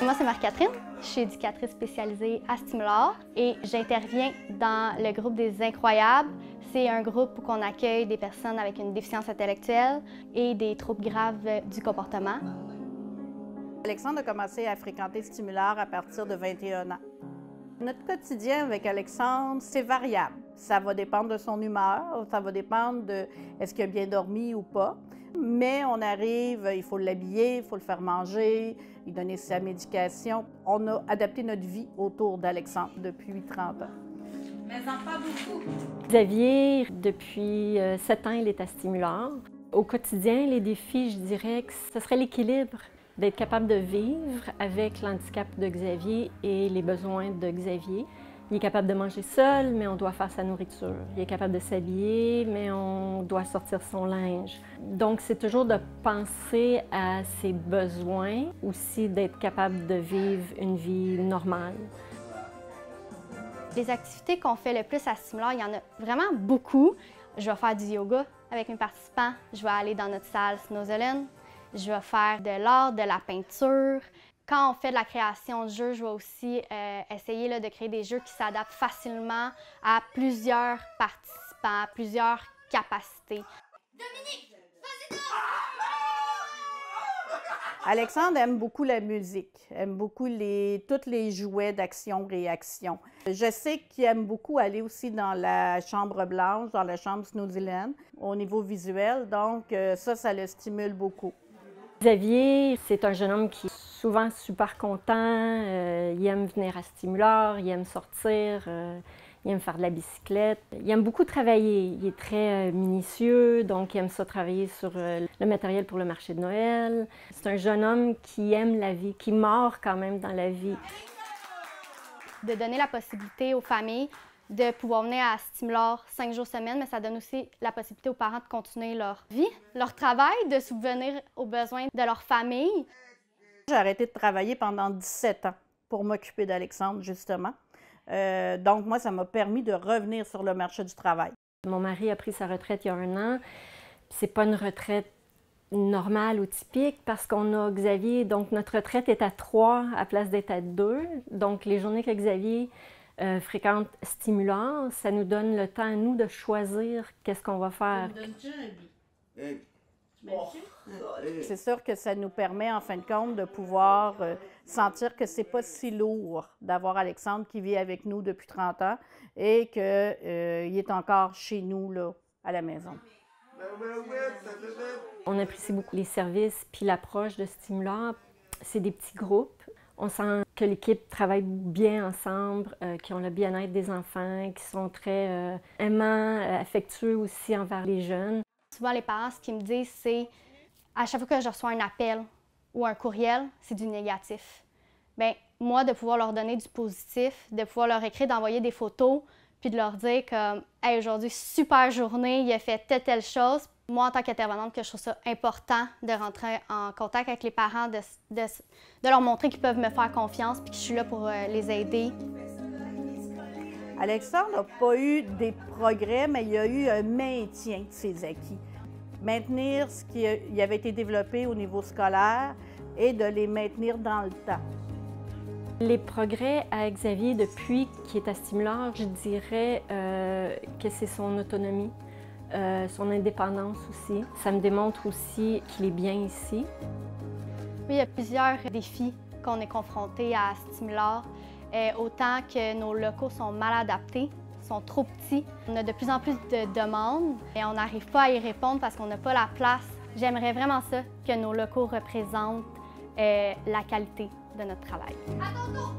Moi, c'est Marie-Catherine. Je suis éducatrice spécialisée à Stimulor et j'interviens dans le groupe des Incroyables. C'est un groupe où on accueille des personnes avec une déficience intellectuelle et des troubles graves du comportement. Alexandre a commencé à fréquenter Stimulor à partir de 21 ans. Notre quotidien avec Alexandre, c'est variable. Ça va dépendre de son humeur, ça va dépendre de est-ce qu'il a bien dormi ou pas. Mais on arrive, il faut l'habiller, il faut le faire manger, lui donner sa médication. On a adapté notre vie autour d'Alexandre depuis 30 ans. Mais en pas beaucoup. Xavier, depuis 7 ans, il est à Stimulor. Au quotidien, les défis, je dirais que ce serait l'équilibre, d'être capable de vivre avec l'handicap de Xavier et les besoins de Xavier. Il est capable de manger seul, mais on doit faire sa nourriture. Il est capable de s'habiller, mais on doit sortir son linge. Donc, c'est toujours de penser à ses besoins, aussi d'être capable de vivre une vie normale. Les activités qu'on fait le plus à Stimulor, il y en a vraiment beaucoup. Je vais faire du yoga avec mes participants. Je vais aller dans notre salle Snowzelen. Je vais faire de l'art, de la peinture. Quand on fait de la création de jeux, je vais aussi essayer de créer des jeux qui s'adaptent facilement à plusieurs participants, à plusieurs capacités. Dominique, vas-y! Alexandre aime beaucoup la musique, aime beaucoup tous les jouets d'action-réaction. Je sais qu'il aime beaucoup aller aussi dans la chambre blanche, dans la chambre Snowzelen, au niveau visuel, donc ça le stimule beaucoup. Xavier, c'est un jeune homme qui est souvent super content, il aime venir à Stimulor, il aime sortir, il aime faire de la bicyclette. Il aime beaucoup travailler, il est très minutieux, donc il aime ça travailler sur le matériel pour le marché de Noël. C'est un jeune homme qui aime la vie, qui mord quand même dans la vie. De donner la possibilité aux familles de pouvoir venir à Stimulor 5 jours semaine, mais ça donne aussi la possibilité aux parents de continuer leur vie, leur travail, de subvenir aux besoins de leur famille. J'ai arrêté de travailler pendant 17 ans pour m'occuper d'Alexandre, justement. Donc, moi, ça m'a permis de revenir sur le marché du travail. Mon mari a pris sa retraite il y a 1 an. C'est pas une retraite normale ou typique parce qu'on a Xavier, donc notre retraite est à 3 à place d'être à 2. Donc, les journées que Xavier fréquente Stimulor, ça nous donne le temps à nous de choisir qu'est-ce qu'on va faire. C'est sûr que ça nous permet, en fin de compte, de pouvoir sentir que c'est pas si lourd d'avoir Alexandre qui vit avec nous depuis 30 ans et qu'il est encore chez nous, là, à la maison. On apprécie beaucoup les services puis l'approche de Stimulor. C'est des petits groupes. On sent que l'équipe travaille bien ensemble, qui ont le bien-être des enfants, qui sont très aimants, affectueux aussi envers les jeunes. Souvent, les parents, ce qu'ils me disent, c'est à chaque fois que je reçois un appel ou un courriel, c'est du négatif. Bien, moi, de pouvoir leur donner du positif, de pouvoir leur écrire, d'envoyer des photos, puis de leur dire comme « Hey, aujourd'hui, super journée, il a fait telle chose ». Moi, en tant qu'intervenante, que je trouve ça important de rentrer en contact avec les parents, de leur montrer qu'ils peuvent me faire confiance puis que je suis là pour les aider. Alexandre n'a pas eu des progrès, mais il y a eu un maintien de ses acquis. Maintenir ce qui avait été développé au niveau scolaire et de les maintenir dans le temps. Les progrès à Xavier depuis qu'il est à Stimulor, je dirais que c'est son autonomie. Son indépendance aussi. Ça me démontre aussi qu'il est bien ici. Oui, il y a plusieurs défis qu'on est confrontés à Stimulor. Autant que nos locaux sont mal adaptés, sont trop petits. On a de plus en plus de demandes et on n'arrive pas à y répondre parce qu'on n'a pas la place. J'aimerais vraiment ça, que nos locaux représentent la qualité de notre travail. À ton tour,